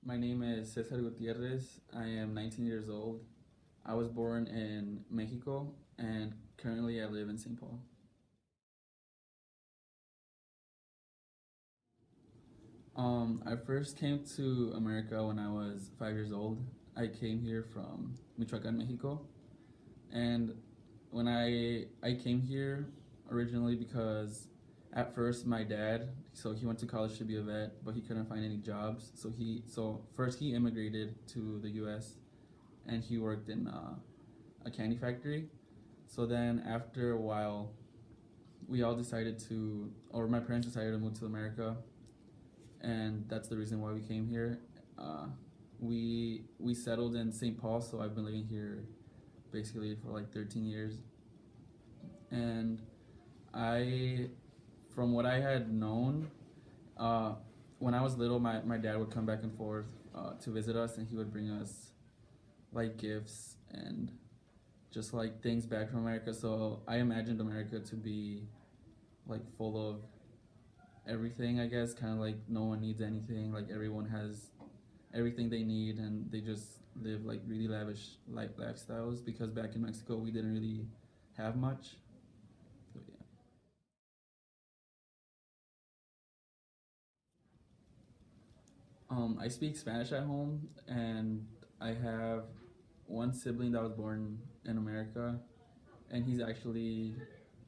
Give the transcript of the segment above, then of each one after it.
My name is Cesar Gutierrez. I am 19 years old. I was born in Mexico and currently I live in St. Paul. I first came to America when I was 5 years old. I came here from Michoacan, Mexico, and when I came here originally because at first my dad, so he went to college to be a vet, but he couldn't find any jobs. So first he immigrated to the U.S. and he worked in a candy factory. So then after a while, we all decided to, or my parents decided to move to America, and that's the reason why we came here. Uh, we settled in St. Paul, so I've been living here basically for like 13 years, and I, from what I had known, uh, when I was little, my dad would come back and forth to visit us, and he would bring us like gifts and just like things back from America. So I imagined America to be like full of everything, I guess, kind of like no one needs anything, like everyone has everything they need and they just live like really lavish like lifestyles because back in Mexico we didn't really have much. So yeah. I speak Spanish at home and I have one sibling that was born in America and he's actually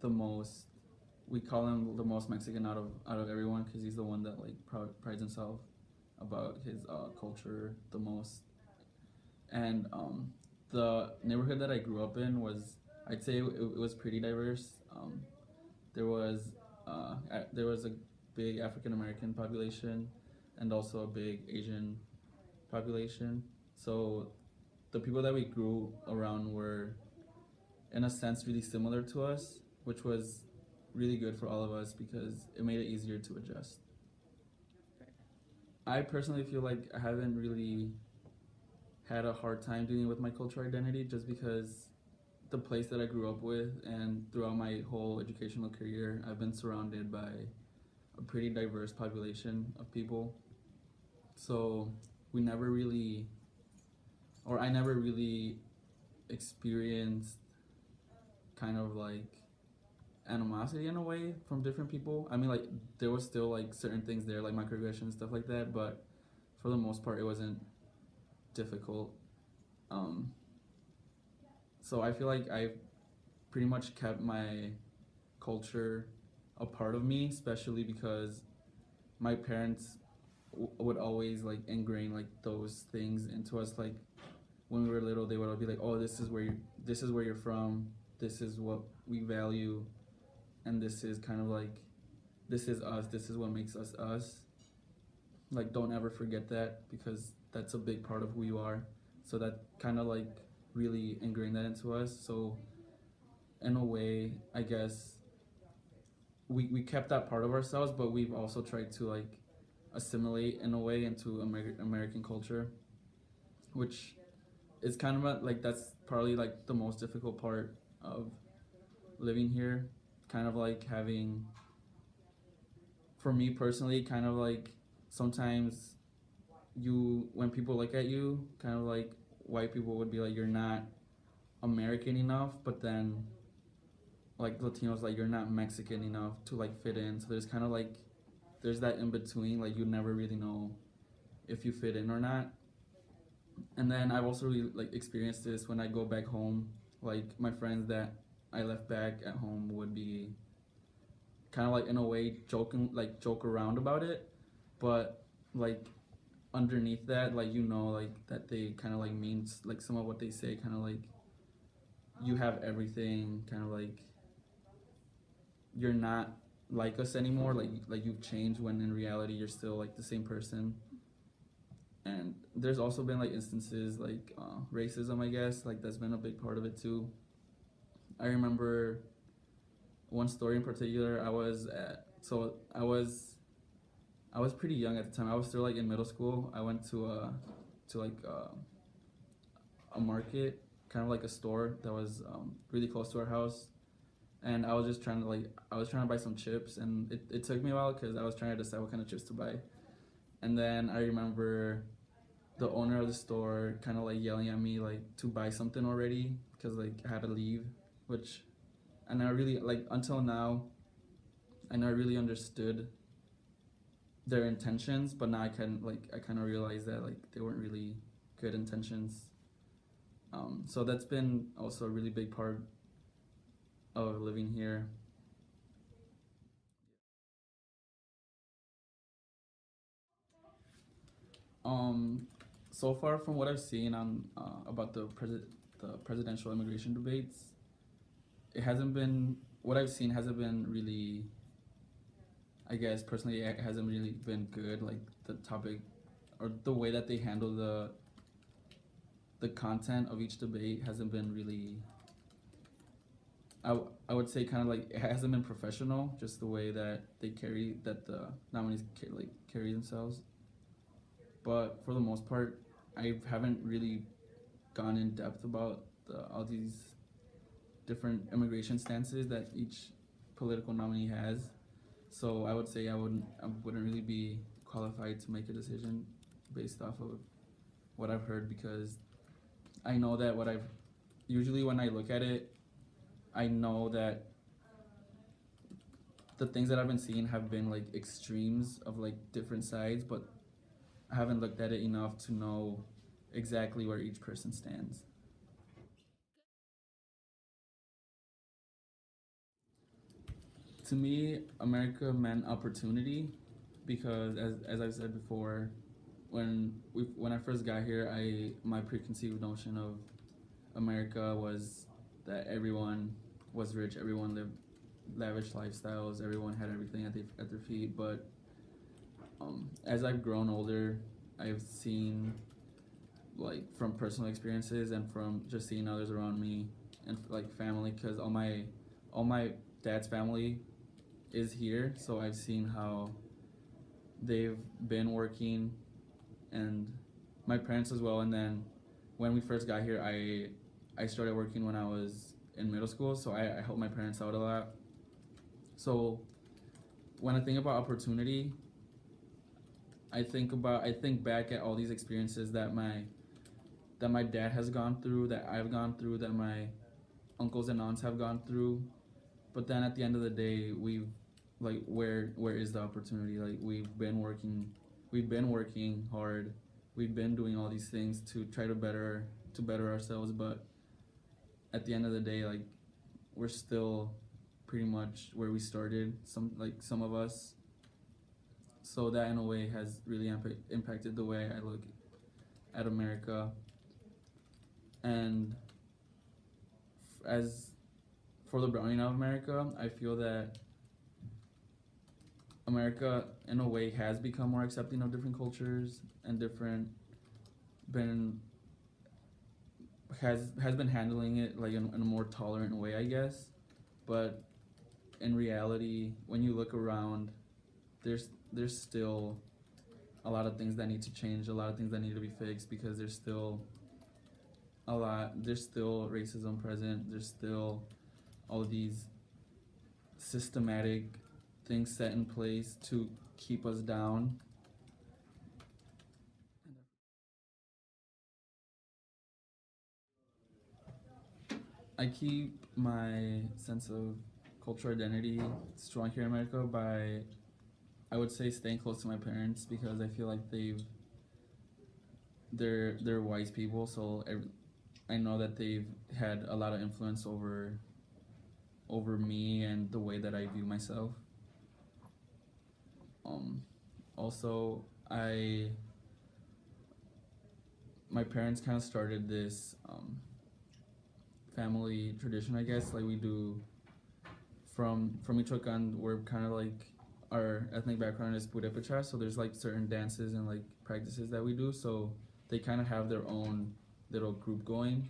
the most, we call him the most Mexican out of everyone because he's the one that like prides himself about his culture the most. And the neighborhood that I grew up in was, I'd say it was pretty diverse. There was there was a big African American population and also a big Asian population. So the people that we grew around were, in a sense, really similar to us, which was really good for all of us because it made it easier to adjust. I personally feel like I haven't really had a hard time dealing with my cultural identity just because the place that I grew up with and throughout my whole educational career, I've been surrounded by a pretty diverse population of people. So we never really, or I never really experienced kind of like animosity in a way from different people. I mean, like there was still like certain things there, like microaggressions, stuff like that, but for the most part, it wasn't difficult. Um, so I feel like I've pretty much kept my culture a part of me, especially because my parents would always like ingrain like those things into us. Like when we were little, they would all be like, "Oh, this is where you're from. This is what we value, and this is kind of like, this is us. This is what makes us us. Like, don't ever forget that because that's a big part of who you are." So that kind of like really ingrained that into us. So in a way, I guess we kept that part of ourselves, but we've also tried to like assimilate in a way into American culture, which is kind of like that's probably like the most difficult part of living here. Kind of like having, for me personally, kind of like sometimes you, when people look at you, kind of like white people would be like, you're not American enough, but then like Latinos, like you're not Mexican enough to like fit in. So there's kind of like, there's that in between, like you never really know if you fit in or not. And then I've also really like experienced this when I go back home. Like my friends that I left back at home would be kind of like in a way joking, like joke around about it, but like underneath that, like like that they kind of like means like some of what they say, kind of like you have everything, kind of like you're not like us anymore, like you've changed when in reality you're still like the same person. And there's also been like instances like racism, I guess, like that's been a big part of it too. I remember one story in particular. I was pretty young at the time. I was still like in middle school. I went to like a market, kind of like a store that was really close to our house, and I was just trying to like, I was trying to buy some chips, and it took me a while because I was trying to decide what kind of chips to buy. And then I remember the owner of the store kind of like yelling at me like to buy something already because like I had to leave, which and I really like until now I never really understood their intentions, but now I kind of realize that like they weren't really good intentions. So that's been also a really big part of living here. Um, so far from what I've seen on about the presidential immigration debates, it hasn't been what I've seen hasn't been really. I guess personally, it hasn't really been good. Like the topic or the way that they handle the content of each debate hasn't been really. I would say kind of like it hasn't been professional. Just the way that they carry that the nominees carry themselves. But for the most part, I haven't really gone in depth about all these different immigration stances that each political nominee has. So I would say I wouldn't really be qualified to make a decision based off of what I've heard because I know that what I've usually when I look at it, I know that the things that I've been seeing have been like extremes of like different sides, but I haven't looked at it enough to know exactly where each person stands. To me, America meant opportunity because, as I've said before, when I first got here, I my preconceived notion of America was that everyone was rich, everyone lived lavish lifestyles, everyone had everything at their feet. But as I've grown older, I've seen like from personal experiences and from just seeing others around me and like family because all my dad's family is here, so I've seen how they've been working and my parents as well. And then when we first got here, I started working when I was in middle school, so I helped my parents out a lot. So when I think about opportunity, I think back at all these experiences that my dad has gone through, that I've gone through, that my uncles and aunts have gone through. But then at the end of the day, we've like where is the opportunity? Like we've been working hard, we've been doing all these things to try to better ourselves. But at the end of the day, like we're still pretty much where we started. Some of us. So that in a way has really impacted the way I look at America. And as for the browning of America, I feel that America, in a way, has become more accepting of different cultures and been has been handling it like in a more tolerant way, I guess. But in reality, when you look around, there's still a lot of things that need to change, a lot of things that need to be fixed because there's still racism present, there's still all these systematic things set in place to keep us down. I keep my sense of cultural identity strong here in America by, I would say, staying close to my parents because I feel like they're wise people. So I know that they've had a lot of influence over me and the way that I view myself. Um, Also, I my parents kind of started this family tradition, I guess. Like we do from Michoacan, we're kind of like our ethnic background is Purepecha, so there's like certain dances and like practices that we do. So they kind of have their own little group going.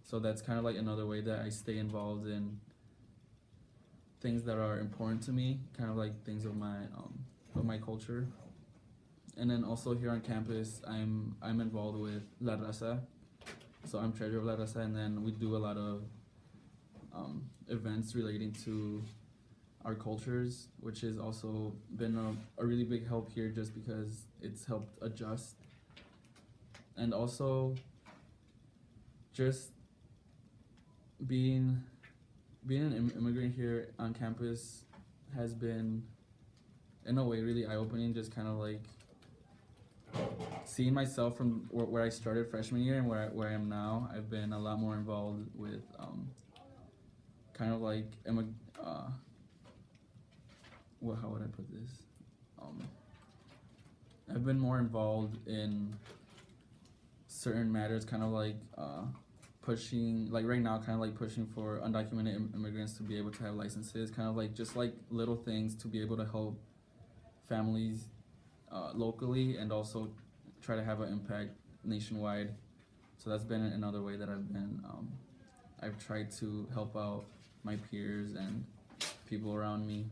So that's kind of like another way that I stay involved in things that are important to me, kind of like things of my culture. And then also here on campus, I'm involved with La Raza, so I'm treasurer of La Raza, and then we do a lot of events relating to our cultures, which has also been a really big help here, just because it's helped adjust and also just being an immigrant here on campus has been, in a way, really eye-opening. Just kind of like seeing myself from where I started freshman year and where I am now. I've been a lot more involved with kind of like how would I put this? I've been more involved in certain matters, kind of like pushing, like right now, kind of like pushing for undocumented immigrants to be able to have licenses, kind of like just like little things to be able to help families locally and also try to have an impact nationwide. So that's been another way that I've tried to help out my peers and people around me.